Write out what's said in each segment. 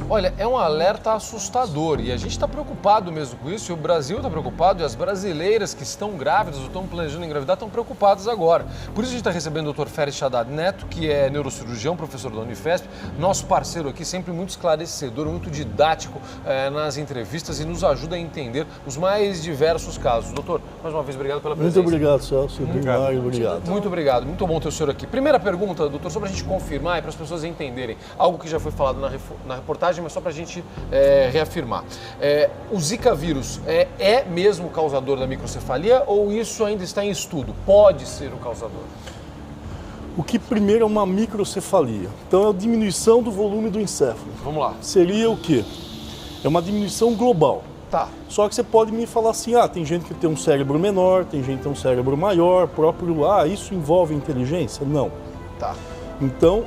Olha, é um alerta assustador e a gente está preocupado mesmo com isso, e o Brasil está preocupado e as brasileiras que estão grávidas ou estão planejando engravidar estão preocupadas agora. Por isso a gente está recebendo o Dr. Feres Haddad Neto, que é neurocirurgião, professor da Unifesp, nosso parceiro aqui, sempre muito esclarecedor, muito didático nas entrevistas e nos ajuda a entender os mais diversos casos. Doutor, mais uma vez, obrigado pela presença. Muito obrigado, Celso. Obrigado. Muito obrigado. Muito bom ter o senhor aqui. Primeira pergunta, doutor, só para a gente confirmar e para as pessoas entenderem, algo que já foi falado na reportagem, mas só para a gente reafirmar. O Zika vírus é mesmo o causador da microcefalia ou isso ainda está em estudo? Pode ser o causador? O que primeiro é uma microcefalia. Então é a diminuição do volume do encéfalo. Vamos lá. Seria o quê? É uma diminuição global. Tá. Só que você pode me falar assim, tem gente que tem um cérebro menor, tem gente que tem um cérebro maior, isso envolve inteligência? Não. Tá. Então,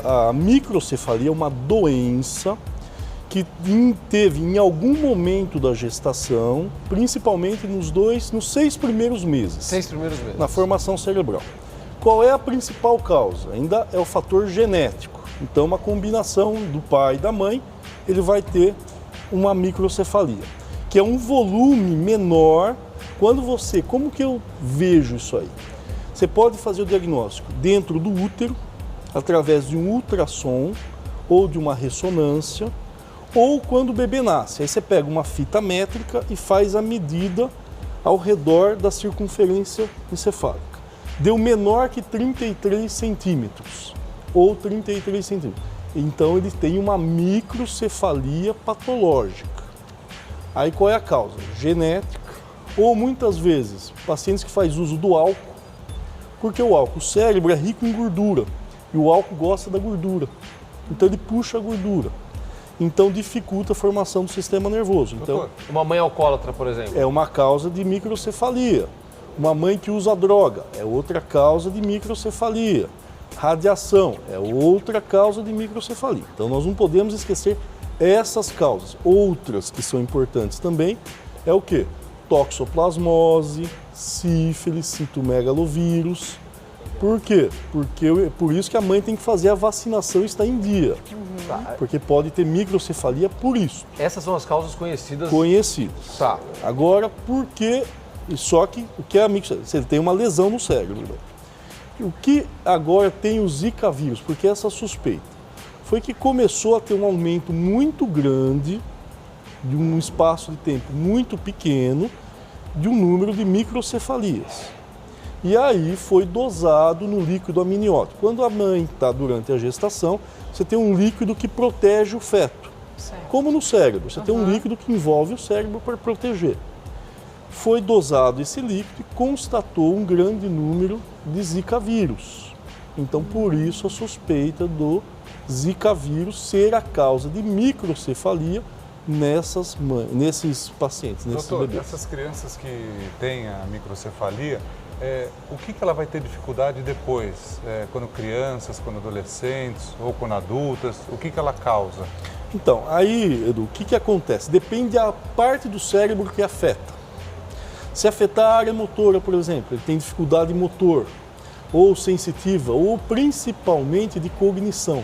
a microcefalia é uma doença que teve em algum momento da gestação, principalmente nos 6 primeiros meses. 6 primeiros meses. Na formação cerebral. Qual é a principal causa? Ainda é o fator genético. Então, uma combinação do pai e da mãe, ele vai ter uma microcefalia, que é um volume menor. Como que eu vejo isso aí? Você pode fazer o diagnóstico dentro do útero, através de um ultrassom ou de uma ressonância, ou quando o bebê nasce. Aí você pega uma fita métrica e faz a medida ao redor da circunferência encefálica. Deu menor que 33 centímetros, ou 33 centímetros. Então ele tem uma microcefalia patológica. Aí qual é a causa? Genética, ou muitas vezes pacientes que fazem uso do álcool, porque o cérebro é rico em gordura, e o álcool gosta da gordura, então ele puxa a gordura, então dificulta a formação do sistema nervoso. Doutor, uma mãe alcoólatra, por exemplo? É uma causa de microcefalia. Uma mãe que usa droga é outra causa de microcefalia. Radiação é outra causa de microcefalia. Então nós não podemos esquecer essas causas. Outras que são importantes também é o quê? Toxoplasmose, sífilis, citomegalovírus. Por quê? Por isso que a mãe tem que fazer a vacinação e estar em dia. Tá. Porque pode ter microcefalia por isso. Essas são as causas conhecidas? Conhecidas. Tá. Agora, por que... Só que o que é a microcefalia? Você tem uma lesão no cérebro. O que agora tem o Zika vírus? Porque essa suspeita foi que começou a ter um aumento muito grande, de um espaço de tempo muito pequeno, de um número de microcefalias. E aí foi dosado no líquido amniótico. Quando a mãe está durante a gestação, você tem um líquido que protege o feto. Certo. Como no cérebro, você tem um líquido que envolve o cérebro para proteger. Foi dosado esse líquido e constatou um grande número de Zika vírus. Então, por isso a suspeita do Zika vírus ser a causa de microcefalia nesses pacientes, nesses Doutor, bebês. essas crianças que têm a microcefalia, o que ela vai ter dificuldade depois? Quando crianças, quando adolescentes ou quando adultas, o que ela causa? Então, aí, Edu, o que acontece? Depende da parte do cérebro que afeta. Se afetar a área motora, por exemplo, ele tem dificuldade motor, ou sensitiva, ou principalmente de cognição.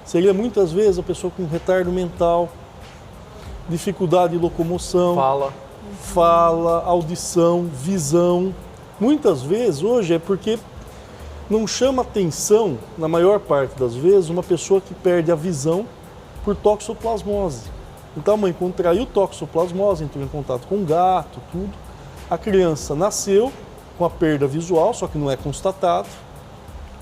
Seria muitas vezes a pessoa com retardo mental, dificuldade de locomoção, fala, audição, visão. Muitas vezes, hoje, é porque não chama atenção, na maior parte das vezes, uma pessoa que perde a visão por toxoplasmose. Então a mãe contraiu toxoplasmose, entrou em contato com o gato, tudo. A criança nasceu com a perda visual, só que não é constatado.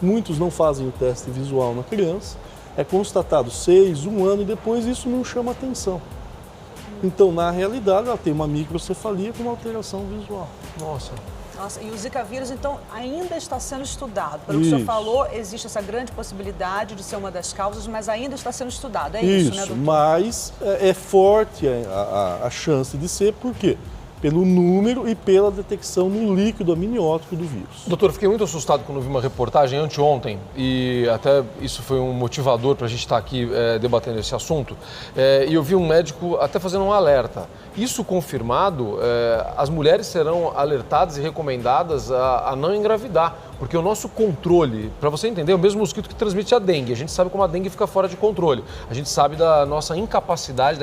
Muitos não fazem o teste visual na criança. É constatado 6, 1 ano e depois isso não chama atenção. Então, na realidade, ela tem uma microcefalia com uma alteração visual. Nossa, e o Zika vírus, então, ainda está sendo estudado. Pelo que o senhor falou, existe essa grande possibilidade de ser uma das causas, mas ainda está sendo estudado. É isso, né, doutor? Mas é forte a chance de ser, por quê? Pelo número e pela detecção no líquido amniótico do vírus. Doutor, eu fiquei muito assustado quando vi uma reportagem anteontem, e até isso foi um motivador para a gente estar aqui debatendo esse assunto, e eu vi um médico até fazendo um alerta. Isso confirmado, as mulheres serão alertadas e recomendadas a não engravidar, Porque o nosso controle, para você entender, é o mesmo mosquito que transmite a dengue. A gente sabe como a dengue fica fora de controle. A gente sabe da nossa incapacidade,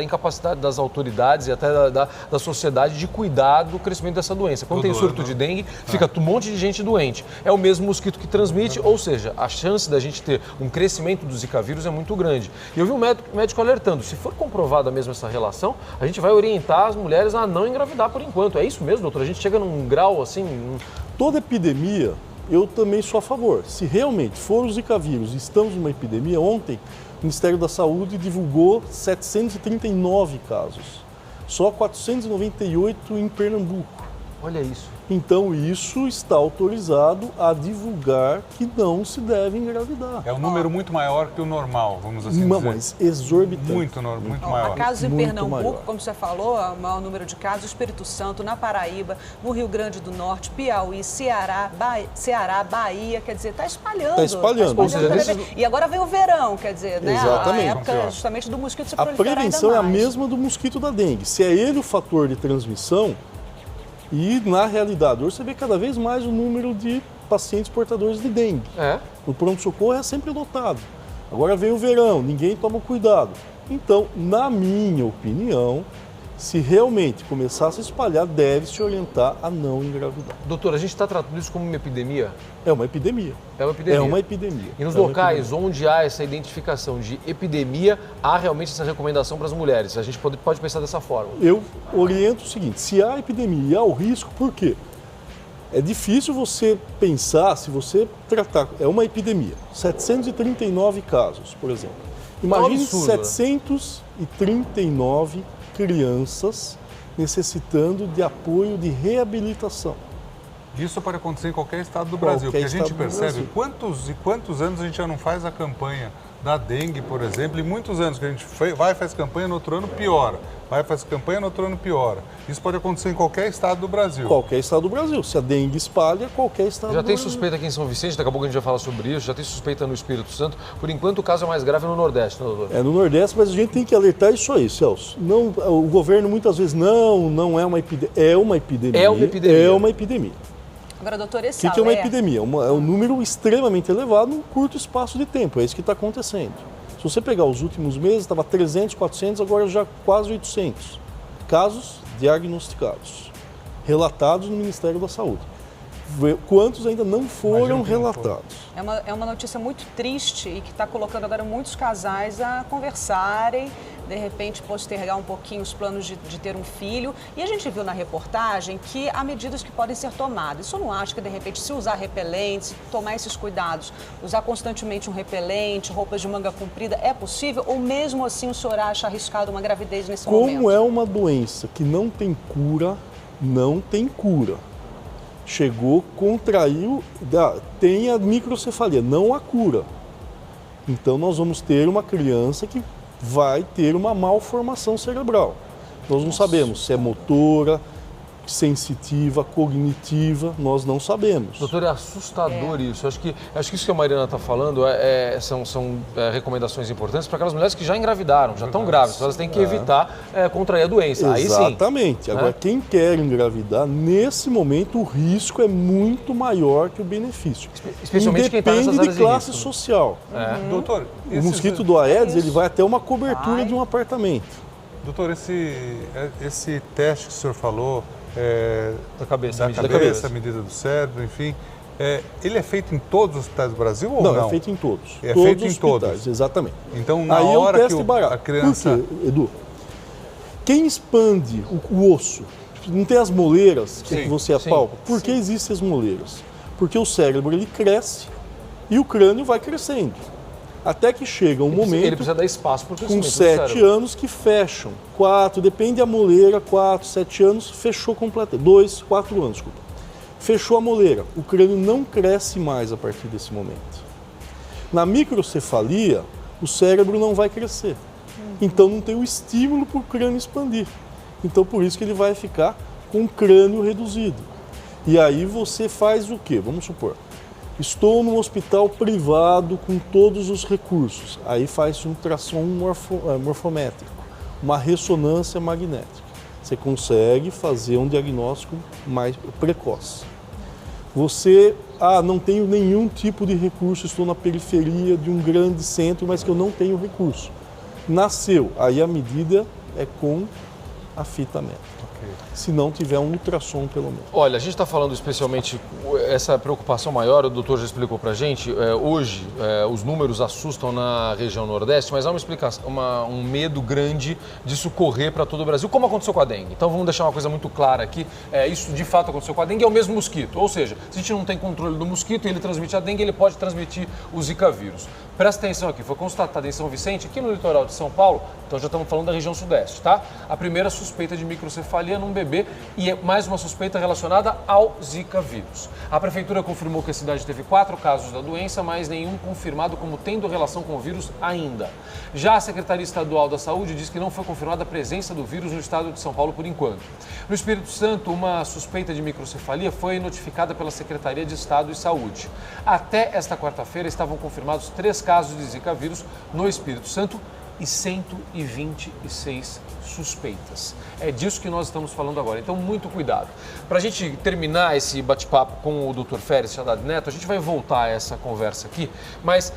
das autoridades e até da sociedade de cuidar do crescimento dessa doença. Quando tem surto de dengue, fica um monte de gente doente. É o mesmo mosquito que transmite, ou seja, a chance da gente ter um crescimento do Zika vírus é muito grande. E eu vi um médico alertando, se for comprovada mesmo essa relação, a gente vai orientar as mulheres a não engravidar por enquanto. É isso mesmo, doutor? A gente chega num grau assim... Toda epidemia, eu também sou a favor. Se realmente for o Zika vírus e estamos numa epidemia, ontem o Ministério da Saúde divulgou 739 casos. Só 498 em Pernambuco. Olha isso. Então isso está autorizado a divulgar que não se deve engravidar. É um número muito maior que o normal, vamos assim dizer. Mas exorbitante. Muito maior. Há casos em Muito Pernambuco, maior. como você falou, o maior número de casos, Espírito Santo, na Paraíba, no Rio Grande do Norte, Piauí, Ceará, Bahia, quer dizer, está espalhando. Está espalhando. Ou seja, E agora vem o verão, quer dizer, né? Exatamente. A época justamente do mosquito se A proliferar prevenção é ainda a mais. mesma do mosquito da dengue. Se é ele o fator de transmissão, e na realidade, hoje você vê cada vez mais o número de pacientes portadores de dengue. O pronto-socorro é sempre lotado. Agora vem o verão, ninguém toma cuidado. Então, na minha opinião, se realmente começar a se espalhar, deve-se orientar a não engravidar. Doutor, a gente está tratando isso como uma epidemia? É uma epidemia. É uma epidemia. É uma epidemia. E nos É uma locais epidemia. onde há essa identificação de epidemia, há realmente essa recomendação para as mulheres. A gente pode pensar dessa forma. Eu oriento o seguinte, se há epidemia e há o risco, por quê? É difícil você pensar, se você tratar, é uma epidemia, 739 casos, por exemplo. Imagine absurdo, 739 crianças necessitando de apoio de reabilitação. Isso pode acontecer em qualquer estado do Brasil, porque a gente estado do percebe Brasil. quantos anos a gente já não faz a campanha da dengue, por exemplo, e muitos anos que a gente faz campanha, no outro ano piora, faz campanha, no outro ano piora. Isso pode acontecer em qualquer estado do Brasil. Qualquer estado do Brasil. Se a dengue espalha, qualquer estado Já do tem Brasil. suspeita aqui em São Vicente, daqui a pouco a gente vai falar sobre isso, já tem suspeita no Espírito Santo. Por enquanto o caso é mais grave no Nordeste, né, doutor? É no Nordeste, mas a gente tem que alertar isso aí, Celso. Não, o governo muitas vezes, não é uma epidemia. É uma epidemia. É uma epidemia. É uma epidemia. Agora, doutor, esse O que é uma alerta- epidemia? É um número extremamente elevado num curto espaço de tempo. É isso que está acontecendo. Se você pegar os últimos meses, estava 300, 400, agora já quase 800 casos diagnosticados, relatados no Ministério da Saúde. Quantos ainda não foram relatados? É uma notícia muito triste e que está colocando agora muitos casais a conversarem, de repente postergar um pouquinho os planos de ter um filho. E a gente viu na reportagem que há medidas que podem ser tomadas. Isso eu não acho que, de repente, se usar repelentes, tomar esses cuidados, usar constantemente um repelente, roupas de manga comprida, é possível? Ou mesmo assim o senhor acha arriscado uma gravidez nesse momento? Como é uma doença que não tem cura, não tem cura. Chegou, contraiu, tem a microcefalia, não há cura. Então nós vamos ter uma criança que vai ter uma malformação cerebral. Nós não sabemos se é motora, sensitiva, cognitiva, nós não sabemos. Doutor, é assustador isso. Acho que isso que a Mariana está falando são recomendações importantes para aquelas mulheres que já engravidaram, já estão grávidas. Então elas têm que evitar contrair a doença. Aí sim. Exatamente. Agora, quem quer engravidar, nesse momento o risco é muito maior que o benefício. Especialmente quem está nessas Independe áreas de classe risco. social. Doutor, O mosquito do Aedes, ele vai até uma cobertura de um apartamento. Doutor, esse teste que o senhor falou, Da cabeça, da cabeça, a medida do cérebro, enfim, ele é feito em todos os hospitais do Brasil ou não? Não, é feito em todos. É todos feito os em todos. hospitais, exatamente. Então, na Aí hora é um que teste barato. a criança... Por quê, Edu? Quem expande o osso, não tem as moleiras que Sim, você apalpa? Por que existem as moleiras? Porque o cérebro ele cresce e o crânio vai crescendo. Até que chega um momento... Ele precisa dar espaço para o com crescimento do 7 cérebro. anos que fecham. 4, depende da moleira, 4, 7 anos, fechou completamente. 2, 4 anos, desculpa. Fechou a moleira. O crânio não cresce mais a partir desse momento. Na microcefalia, o cérebro não vai crescer. Então não tem o estímulo para o crânio expandir. Então por isso que ele vai ficar com o crânio reduzido. E aí você faz o quê? Vamos supor, estou num hospital privado com todos os recursos. Aí faz um ultrassom morfométrico, uma ressonância magnética. Você consegue fazer um diagnóstico mais precoce. Você não tenho nenhum tipo de recurso, estou na periferia de um grande centro, mas que eu não tenho recurso. Nasceu, aí a medida é com a fita métrica. Se não tiver um ultrassom, pelo menos. Olha, a gente está falando especialmente essa preocupação maior, o doutor já explicou para a gente. Hoje, os números assustam na região Nordeste, mas há uma explicação, um medo grande disso correr para todo o Brasil, como aconteceu com a dengue. Então, vamos deixar uma coisa muito clara aqui. Isso, de fato, aconteceu com a dengue, é o mesmo mosquito. Ou seja, se a gente não tem controle do mosquito e ele transmite a dengue, ele pode transmitir o Zika vírus. Presta atenção aqui, foi constatado em São Vicente, aqui no litoral de São Paulo, então já estamos falando da região Sudeste, tá? A primeira suspeita de microcefalia num bebê e é mais uma suspeita relacionada ao Zika vírus. A prefeitura confirmou que a cidade teve 4 casos da doença, mas nenhum confirmado como tendo relação com o vírus ainda. Já a Secretaria Estadual da Saúde diz que não foi confirmada a presença do vírus no estado de São Paulo por enquanto. No Espírito Santo, uma suspeita de microcefalia foi notificada pela Secretaria de Estado de Saúde. Até esta quarta-feira estavam confirmados 3 casos de Zika vírus no Espírito Santo e 126 suspeitas. É disso que nós estamos falando agora, então muito cuidado. Para a gente terminar esse bate-papo com o Dr. Feres Haddad Neto, a gente vai voltar a essa conversa aqui, mas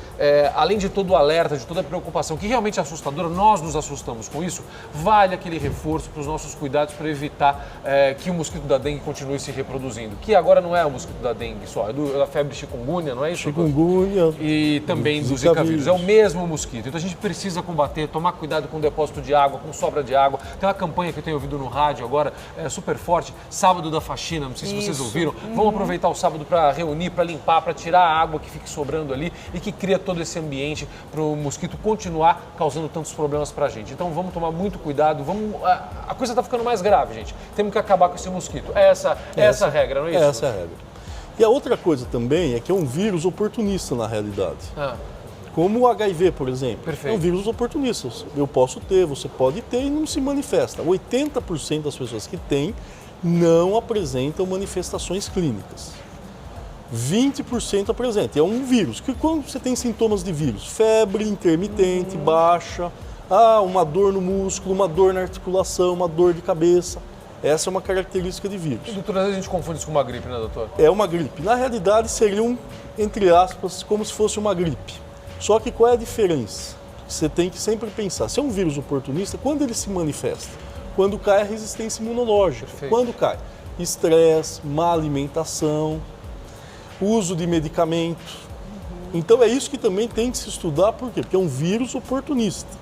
além de todo o alerta, de toda a preocupação, que realmente é assustadora, nós nos assustamos com isso, vale aquele reforço para os nossos cuidados para evitar que o mosquito da dengue continue se reproduzindo, que agora não é o mosquito da dengue só, é da febre chikungunya, não é isso? Chikungunya. E também do Zika vírus, é o mesmo mosquito, então a gente precisa combater, tomar cuidado com o depósito de água, com sobra de água. Tem uma campanha que eu tenho ouvido no rádio agora, super forte, sábado da faxina, não sei se vocês ouviram. Vamos aproveitar o sábado para reunir, para limpar, para tirar a água que fique sobrando ali e que cria todo esse ambiente para o mosquito continuar causando tantos problemas para a gente. Então vamos tomar muito cuidado, a coisa está ficando mais grave, gente. Temos que acabar com esse mosquito. Essa a regra, não é isso? Essa é a regra. E a outra coisa também é que é um vírus oportunista na realidade. Como o HIV, por exemplo. Perfeito. É um vírus oportunista. Eu posso ter, você pode ter e não se manifesta. 80% das pessoas que têm não apresentam manifestações clínicas. 20% apresentam. É um vírus. Que quando você tem sintomas de vírus, febre intermitente, baixa, uma dor no músculo, uma dor na articulação, uma dor de cabeça. Essa é uma característica de vírus. Doutor, às vezes a gente confunde isso com uma gripe, né, doutor? É uma gripe. Na realidade, seria entre aspas, como se fosse uma gripe. Só que qual é a diferença? Você tem que sempre pensar, se é um vírus oportunista, quando ele se manifesta? Quando cai a resistência imunológica. Perfeito. Quando cai? Estresse, má alimentação, uso de medicamentos. Então é isso que também tem que se estudar, por quê? Porque é um vírus oportunista.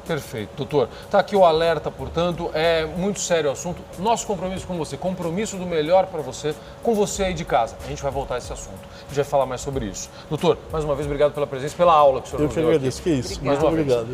Perfeito, doutor. Está aqui o alerta, portanto, é muito sério o assunto. Nosso compromisso com você, compromisso do melhor para você, com você aí de casa. A gente vai voltar a esse assunto, a gente vai falar mais sobre isso. Doutor, mais uma vez, obrigado pela presença, pela aula que o senhor nos deu aqui. Eu que agradeço, que isso. Mais uma vez. Obrigado.